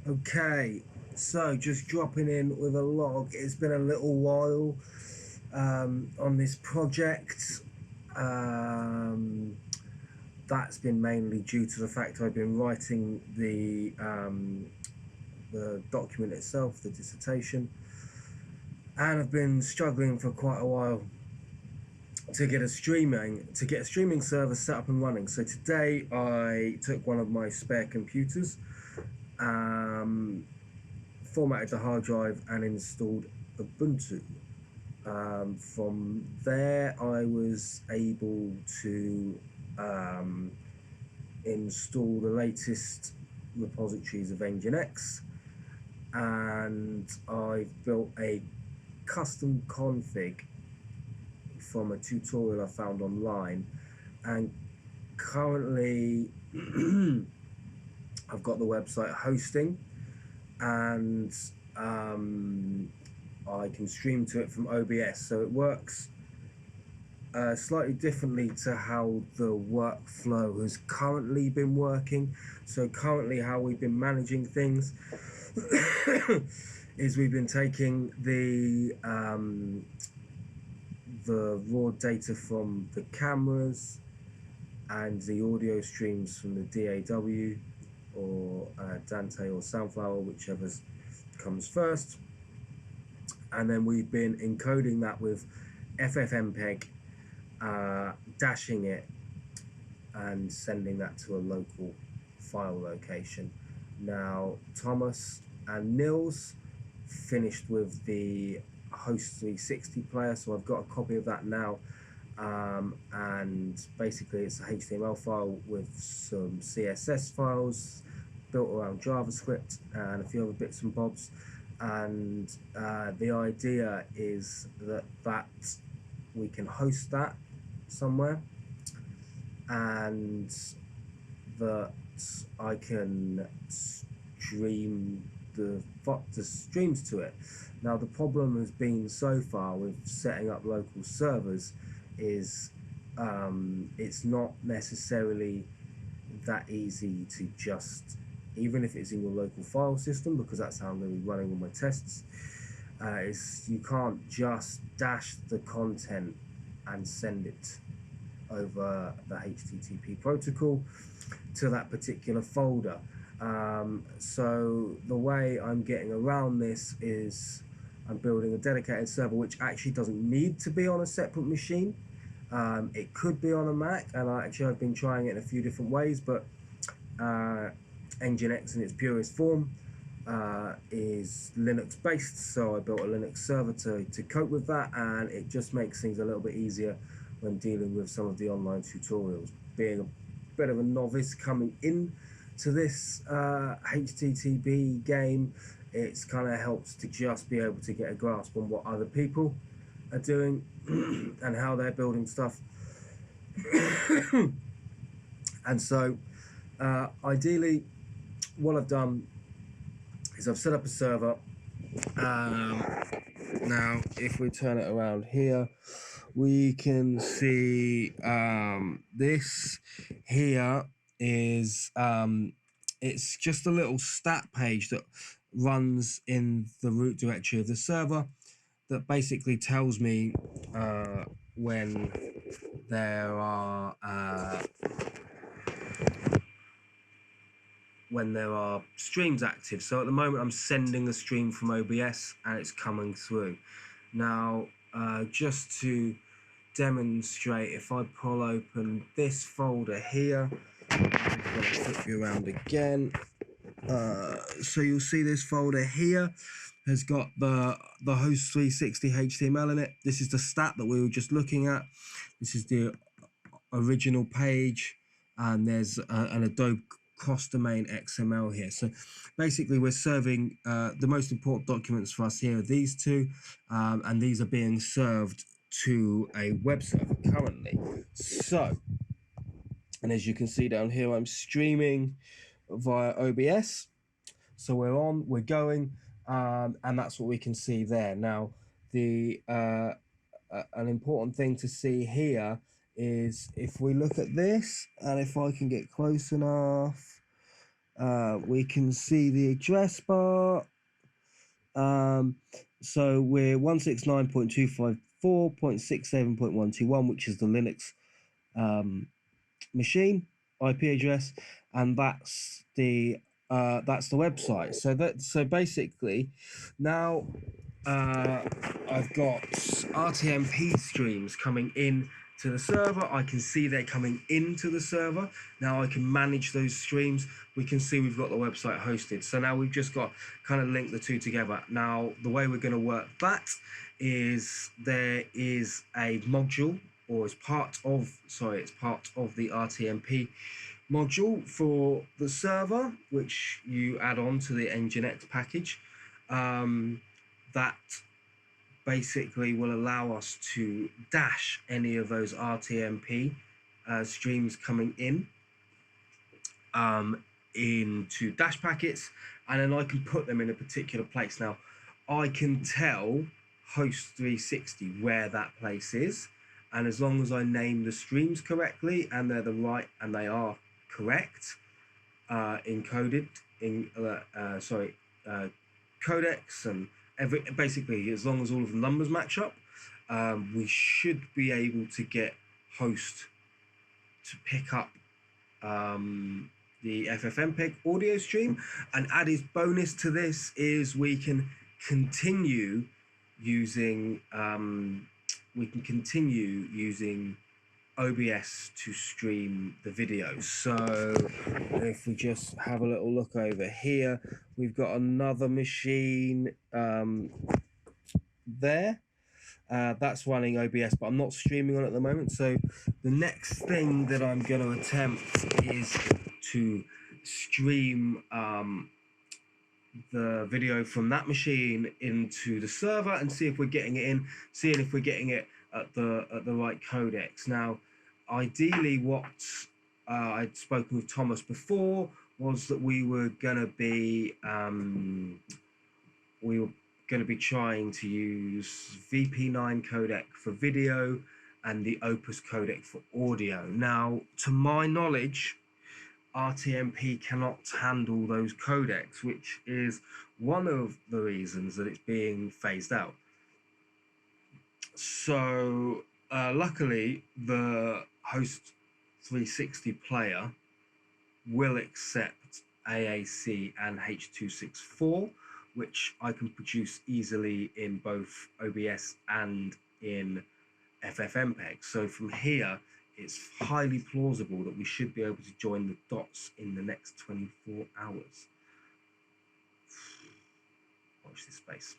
Okay, so just dropping in with a log. It's been a little while on this project. Um, that's been mainly due to the fact I've been writing the document itself, the dissertation, and I've been struggling for quite a while to get a streaming server set up and running. So today I took one of my spare computers, um, formatted the hard drive, and installed Ubuntu. From there, I was able to um, install the latest repositories of NGINX, and I've built a custom config from a tutorial I found online. And currently, I've got the website hosting, and I can stream to it from OBS. So it works slightly differently to how the workflow has currently been working. So currently, how we've been managing things is we've been taking the raw data from the cameras and the audio streams from the DAW or Dante or Soundflower, whichever comes first, and then we've been encoding that with FFmpeg, dashing it and sending that to a local file location. Now Thomas and Nils finished with the Host 360 player, so I've got a copy of that now, and basically it's a HTML file with some CSS files built around JavaScript and a few other bits and bobs. And the idea is that we can host that somewhere, and that I can stream the streams to it. Now the problem has been so far with setting up local servers is it's not necessarily that easy to just, even if it's in your local file system, because that's how I'm going to be running all my tests, you can't just dash the content and send it over the HTTP protocol to that particular folder. So the way I'm getting around this is I'm building a dedicated server, which actually doesn't need to be on a separate machine. It could be on a Mac, and I've been trying it in a few different ways, but NGINX in its purest form is Linux based, so I built a Linux server to cope with that, and it just makes things a little bit easier when dealing with some of the online tutorials. Being a bit of a novice coming in to this HTTP game, it's kind of helps to just be able to get a grasp on what other people are doing and how they're building stuff. And so ideally what I've done is I've set up a server. Now if we turn it around here, we can see this here is it's just a little stat page that runs in the root directory of the server that basically tells me when there are streams active. So at the moment I'm sending a stream from OBS and it's coming through. Now just to demonstrate, if I pull open this folder here, I'm going to flip you around again. So you'll see this folder here has got the host 360 HTML in it. This is the stat that we were just looking at. This is the original page, and there's an Adobe cross-domain XML here. So basically we're serving the most important documents for us here are these two, and these are being served to a web server currently. So, and as you can see down here, I'm streaming via OBS. So we're going, and that's what we can see there. Now, an important thing to see here is if we look at this, and if I can get close enough, We can see the address bar. So we're 169.254.67.121, which is the Linux machine IP address, and that's the website. So basically, now I've got RTMP streams coming in to the server. I can see they're coming into the server. Now I can manage those streams. We can see we've got the website hosted. So now we've just got kind of link the two together. Now the way we're going to work that is there is a module, or it's part of the RTMP module for the server, which you add on to the NGINX package. That basically will allow us to dash any of those RTMP streams coming in into dash packets, and then I can put them in a particular place. Now, I can tell host 360 where that place is, and as long as I name the streams correctly and they're they are correct, encoded in codecs and basically as long as all of the numbers match up, we should be able to get host to pick up the FFmpeg audio stream. And added bonus to this is we can continue using OBS to stream the video. So if we just have a little look over here, we've got another machine there. That's running OBS, but I'm not streaming on it at the moment. So the next thing that I'm going to attempt is to stream the video from that machine into the server and see if we're getting it in, seeing if we're getting it at the right codecs. Now, ideally, what I'd spoken with Thomas before was that we were going to be trying to use VP9 codec for video and the Opus codec for audio. Now, to my knowledge, RTMP cannot handle those codecs, which is one of the reasons that it's being phased out. So luckily, the host 360 player will accept AAC and H.264, which I can produce easily in both OBS and in FFmpeg. So from here, it's highly plausible that we should be able to join the dots in the next 24 hours. Watch this space.